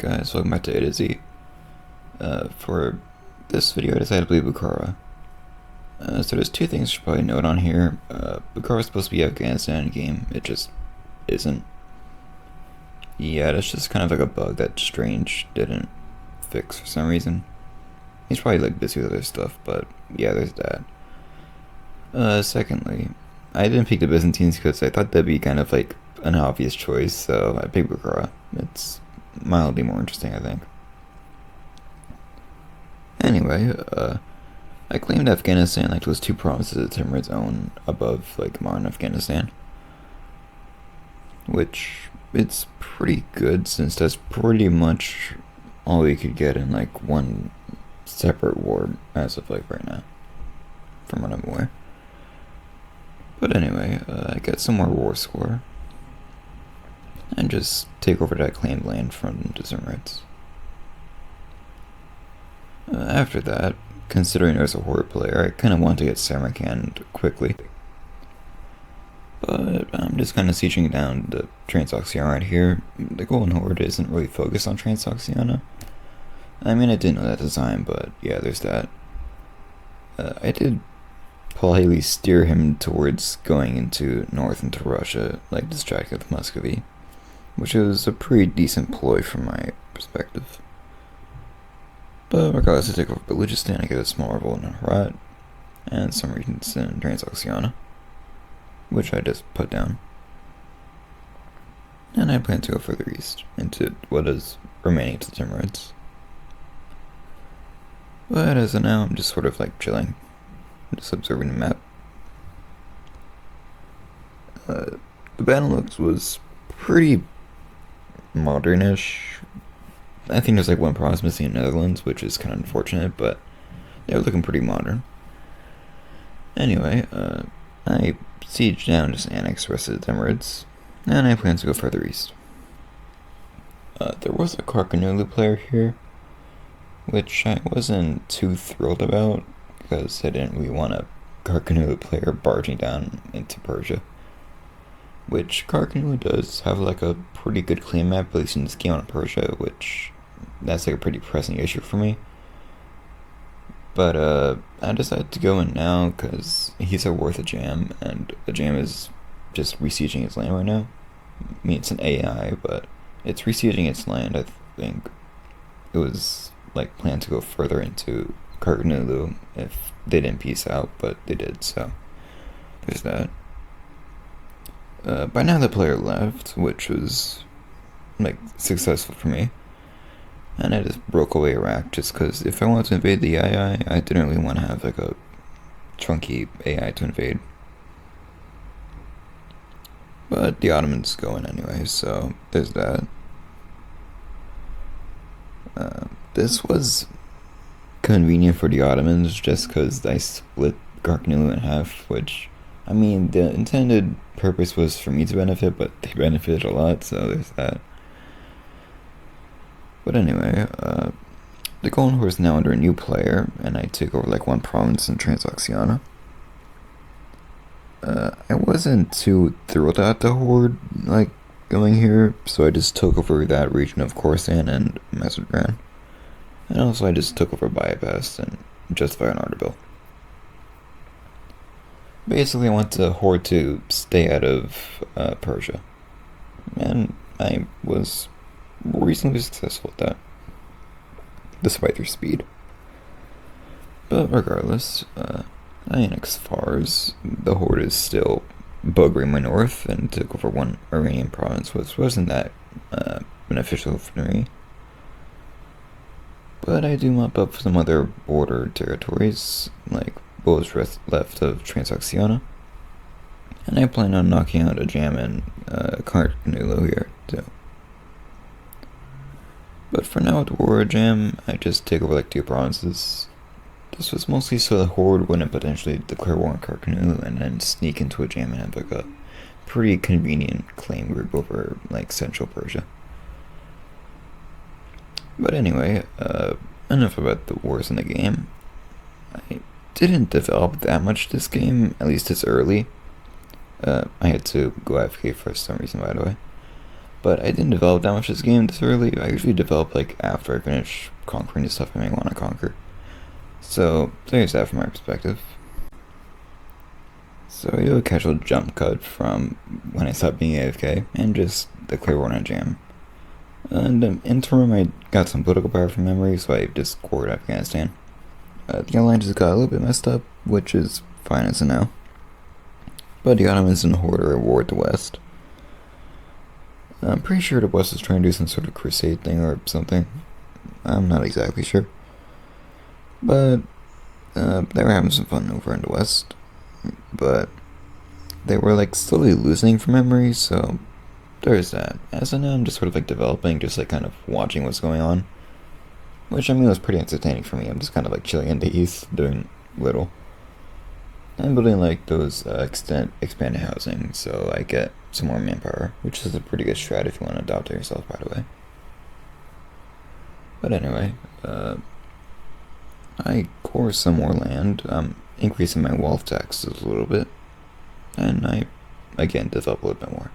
Alright guys, welcome back to A to Z. For this video I decided to play Bukhara. So there's two things you should probably note on here. Bukhara is supposed to be Afghanistan game, it just isn't. Yeah, that's just kind of like a bug that Strange didn't fix for some reason. He's probably like busy with other stuff, but yeah, there's that. Secondly, I didn't pick the Byzantines because I thought that'd be kind of like an obvious choice, so I picked Bukhara. It's mildly more interesting, I think. Anyway, I claimed Afghanistan like those two provinces of Timur's own above like modern Afghanistan, which it's pretty good since that's pretty much all we could get in like one separate war as of like right now, from what I'm aware. But anyway, I get some more war score and just take over that claimed land from Deserts. After that, considering there's a horde player, I kind of want to get Samarkand quickly. But I'm just kind of sieging down the Transoxiana right here. The Golden Horde isn't really focused on Transoxiana. I mean, I didn't know that design, but yeah, there's that. I did politely steer him towards going into north into Russia, like distracted with Muscovy, which was a pretty decent ploy from my perspective. But regardless, I take over Balochistan, I get a small revolt in Herat, and some regions in Transoxiana, which I just put down. And I plan to go further east, into what is remaining to the Timurids. But as of now, I'm just sort of like chilling, just observing the map. The Benelux was pretty modernish. I think there's like one province missing in the Netherlands, which is kind of unfortunate, but they were looking pretty modern. Anyway, I siege down, just annex the rest of the Timurids, and I plan to go further east. There was a Karkanulu player here, which I wasn't too thrilled about, because I didn't really want a Karkanulu player barging down into Persia. Which Karkanulu does have like a pretty good claim map, at least in this game on Persia, which that's like a pretty pressing issue for me. But I decided to go in now because he's a worth a jam, and a jam is just resieging its land right now. I mean, it's an AI, but it's resieging its land. I think it was like planned to go further into Karkanulu if they didn't peace out, but they did, so there's that. By now the player left, which was like successful for me, and I just broke away Iraq just because if I wanted to invade the AI, I didn't really want to have like a chunky AI to invade. But the Ottomans go in anyway, so there's that. This was convenient for the Ottomans just because I split Karkanulu in half, which, I mean, the intended purpose was for me to benefit, but they benefited a lot, so there's that. But anyway, the Golden Horde is now under a new player, and I took over like one province in Transoxiana. I wasn't too thrilled at the Horde like going here, so I just took over that region of Khorasan and Mazandaran. And also I just took over Bayabast and Justify an Ardabil. Basically, I want the Horde to stay out of Persia, and I was reasonably successful at that, despite their speed. But regardless, I annexed Fars. The Horde is still buggering my north and took over one Iranian province, which wasn't that beneficial for me. But I do mop up some other border territories, like what was left of Transoxiana, and I plan on knocking out a jam in Karkanulu here too. But for now with War Jam, I just take over like two provinces. This was mostly so the Horde wouldn't potentially declare war on Karkanulu and then sneak into a jam and have like a pretty convenient claim group over like Central Persia. But anyway, enough about the wars in the game. I didn't develop that much this game, at least it's early. I had to go AFK for some reason, by the way. But I didn't develop that much this game this early. I usually develop like after I finish conquering the stuff I may want to conquer. So there's that from my perspective. So I do a casual jump cut from when I stopped being AFK and just the Clearwater Jam. And in the interim, I got some political power from memory, so I just scored Afghanistan. The alliance just got a little bit messed up, which is fine as of now. But the Ottomans didn't hoard or reward the West. I'm pretty sure the West was trying to do some sort of crusade thing or something. I'm not exactly sure. But they were having some fun over in the West. But they were like slowly losing from memory, so there's that. As of now, I'm just sort of like developing, just like kind of watching what's going on. Which I mean was pretty entertaining for me. I'm just kind of like chilling in the east, doing little. I'm building like those expanded housing, so I get some more manpower, which is a pretty good strat if you want to adopt it yourself, by the way. But anyway, I core some more land. I'm increasing my wealth taxes a little bit, and I again develop a little bit more,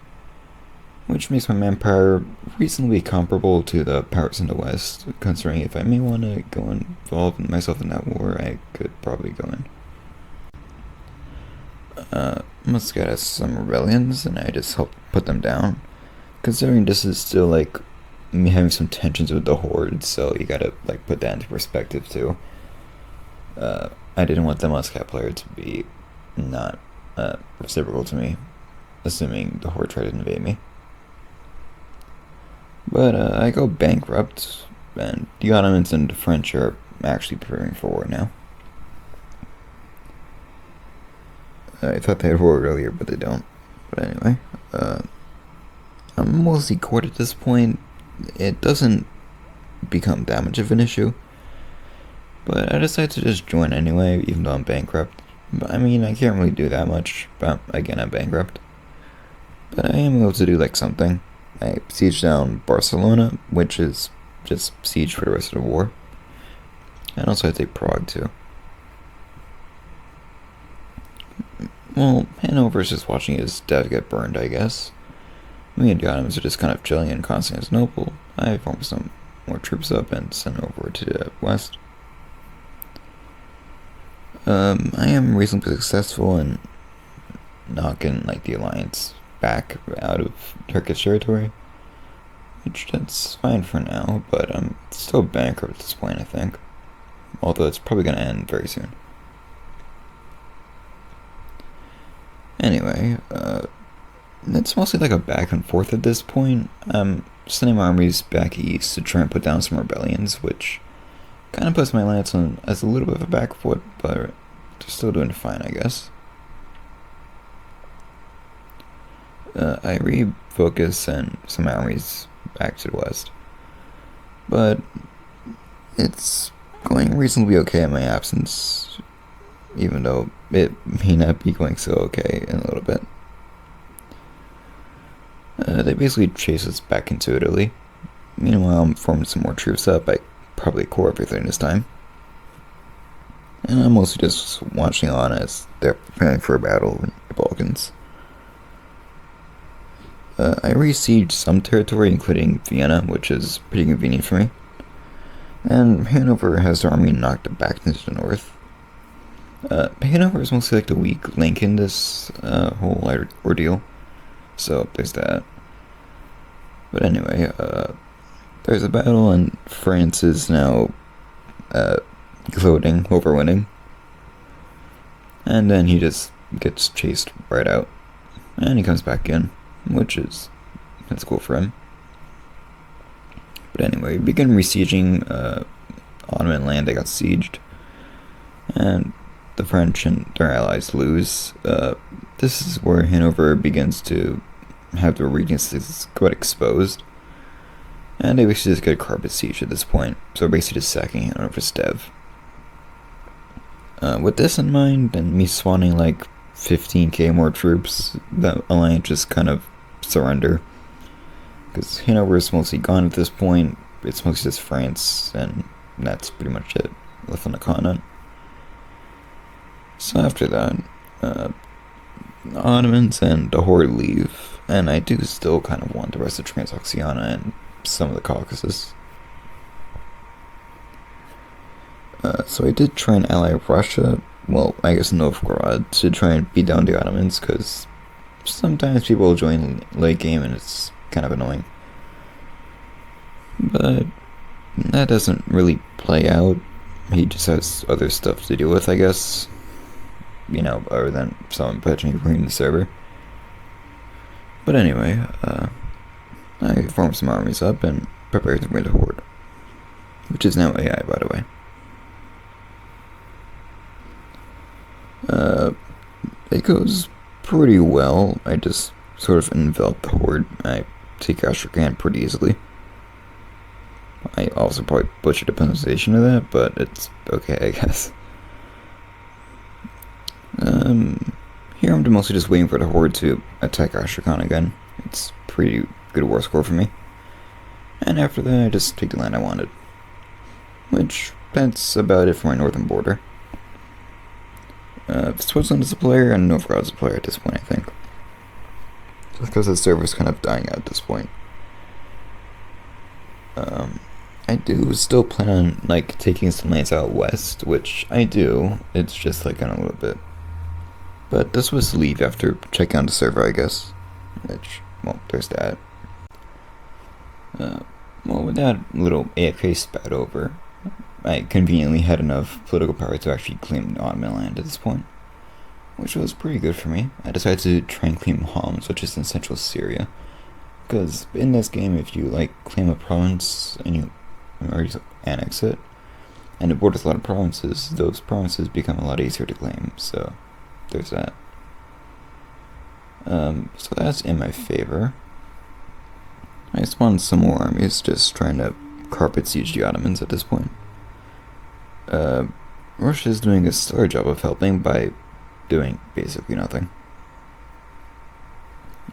which makes my manpower reasonably comparable to the powers in the West. Considering if I may want to go involve myself in that war, I could probably go in. Must get us some rebellions, and I just help put them down. Considering this is still like me having some tensions with the Horde, so you gotta like put that into perspective too. I didn't want the Muscat player to be not reciprocal to me, assuming the Horde tried to invade me. But I go bankrupt, and the Ottomans and the French are actually preparing for war now. I thought they had war earlier, but they don't. But anyway, I'm mostly court at this point. It doesn't become that much of an issue. But I decided to just join anyway, even though I'm bankrupt. But I mean, I can't really do that much, but again, I'm bankrupt. But I am able to do like something. I siege down Barcelona, which is just siege for the rest of the war. And also I take Prague too. Well, Hanover's just watching his dad get burned, I guess. Me and the Ottomans are just kind of chilling in Constantinople. I formed some more troops up and sent over to the west. I am reasonably successful in knocking like the alliance back out of Turkish territory, which that's fine for now, but I'm still bankrupt at this point, I think. Although it's probably going to end very soon. Anyway, it's mostly like a back and forth at this point. I'm sending my armies back east to try and put down some rebellions, which kind of puts my alliance on as a little bit of a back foot, but they're still doing fine, I guess. I refocus and some armies back to the west, but it's going reasonably okay in my absence, even though it may not be going so okay in a little bit. They basically chase us back into Italy. Meanwhile, I'm forming some more troops up. I probably core everything this time. And I'm mostly just watching on as they're preparing for a battle in the Balkans. I re-sieged some territory, including Vienna, which is pretty convenient for me. And Hanover has their army knocked back into the north. Hanover is mostly like the weak link in this whole ordeal, so there's that. But anyway, there's a battle, and France is now gloating over winning. And then he just gets chased right out, and he comes back in, which is that's cool for him. But anyway, we begin besieging Ottoman land that got sieged, and the French and their allies lose. This is where Hanover begins to have their weaknesses quite exposed, and they basically just get a carpet siege at this point, so basically just sacking Hanover's dev. With this in mind, and me spawning like 15k more troops, the alliance just kind of surrender, because Hanover is mostly gone at this point. It's mostly just France, and that's pretty much it left on the continent. So after that, the Ottomans and the Horde leave, and I do still kind of want the rest of Transoxiana and some of the Caucasus. So I did try and ally Russia, well, I guess Novgorod, to try and beat down the Ottomans, because sometimes people join late game and it's kind of annoying. But that doesn't really play out. He just has other stuff to deal with, I guess. Other than someone potentially ruining the server. But anyway, I formed some armies up and prepared to raid the Horde. Which is now AI, by the way. It goes pretty well. I just sort of envelop the Horde. I take Astrakhan pretty easily. I also probably butchered the pronunciation of that, but it's okay, I guess. Here I'm mostly just waiting for the Horde to attack Astrakhan again. It's pretty good war score for me. And after that, I just take the land I wanted. Which, that's about it for my northern border. Switzerland is a player, and Novgorod is a player at this point, I think. Just because the server's kind of dying out at this point. I do still plan on, taking some lands out west, which I do. It's just, in a little bit. But this was leave after checking out the server, I guess. Which, well, there's that. With that little AFK spat over, I conveniently had enough political power to actually claim Ottoman land at this point. Which was pretty good for me. I decided to try and claim Homs, which is in central Syria. Because in this game, if you, claim a province and you already annex it, and it borders a lot of provinces, those provinces become a lot easier to claim, so there's that. So that's in my favor. I spawned some more armies, just trying to carpet siege the Ottomans at this point. Russia is doing a stellar job of helping by doing basically nothing.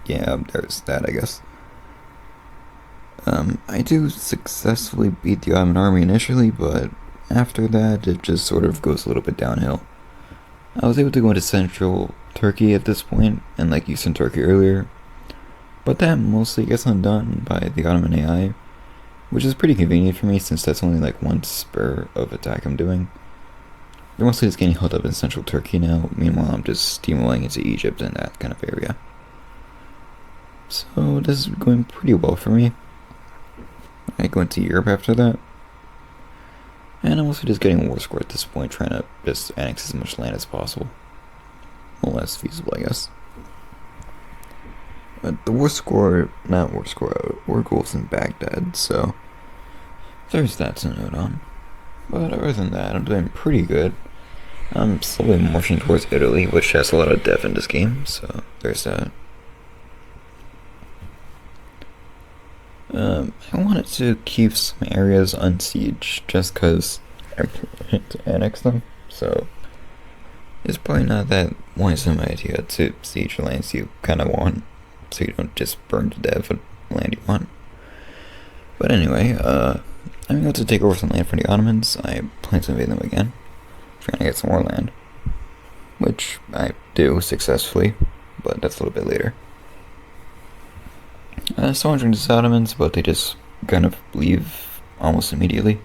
Yeah, there's that, I guess. I do successfully beat the Ottoman army initially, but after that, it just sort of goes a little bit downhill. I was able to go into central Turkey at this point, and Eastern Turkey earlier, but that mostly gets undone by the Ottoman AI, which is pretty convenient for me since that's only one spur of attack I'm doing. They're mostly just getting held up in central Turkey now, meanwhile I'm just steamrolling into Egypt and that kind of area. So this is going pretty well for me. I go into Europe after that. And I'm also just getting war score at this point, trying to just annex as much land as possible. Well, that's feasible, I guess. But the war goals in Baghdad, so there's that to note on. But other than that, I'm doing pretty good. I'm slowly marching towards Italy, which has a lot of depth in this game, so there's that. I wanted to keep some areas unsieged just because I can't annex them, so it's probably not that wise of an idea to siege the lands you kind of want, so you don't just burn to death the land you want. But anyway, I'm going to take over some land from the Ottomans. I plan to invade them again, trying to get some more land, which I do successfully, but that's a little bit later. So I'm joining the Ottomans, but they just kind of leave almost immediately.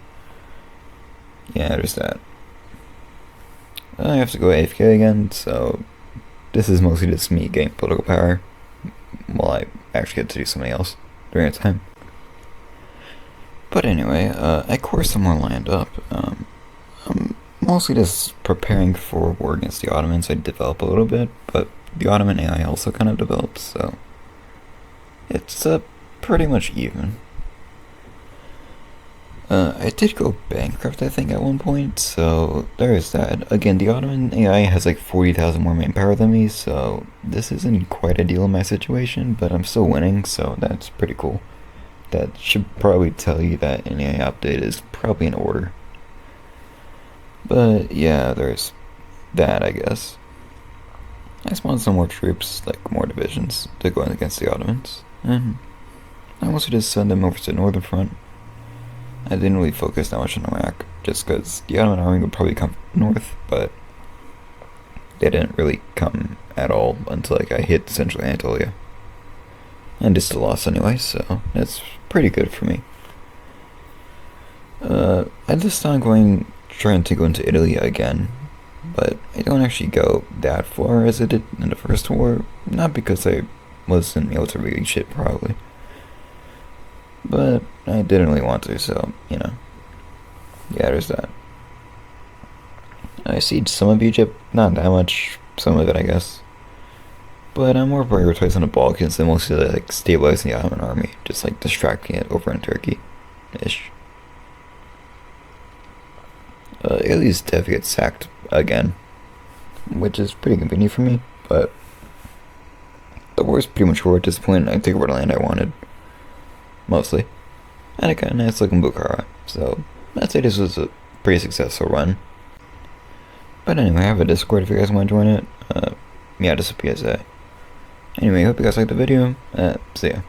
Yeah, there's that. I have to go AFK again, so this is mostly just me getting political power, while I actually get to do something else during that time. But anyway, I core some more land up. I'm mostly just preparing for war against the Ottomans. I develop a little bit, but the Ottoman AI also kind of develops, so it's pretty much even. I did go bankrupt, I think, at one point, so there is that. Again, the Ottoman AI has 40,000 more manpower than me, so this isn't quite ideal in my situation, but I'm still winning, so that's pretty cool. That should probably tell you that an AI update is probably in order. But yeah, there's that, I guess. I spawned some more troops, more divisions, to go in against the Ottomans, and I also just send them over to the northern front. I didn't really focus that much on Iraq, just because the Ottoman army would probably come north, but they didn't really come at all until I hit central Anatolia. And it's a loss anyway, so that's pretty good for me. At this time, trying to go into Italy again, but I don't actually go that far as I did in the first war. Not because I wasn't able to read shit, probably, but I didn't really want to, so, you know. Yeah, there's that. I sieged some of Egypt, not that much, some of it, I guess. But I'm more prioritizing the Balkans than mostly like stabilizing the Ottoman army, just like distracting it over in Turkey-ish. Italy's definitely gets sacked again, which is pretty convenient for me, but the war is pretty much over at this point. I took over the land I wanted, mostly. And I got a nice looking Bukhara, so I'd say this was a pretty successful run. But anyway, I have a Discord if you guys want to join it. Yeah, just a PSA. Anyway, hope you guys liked the video. See ya.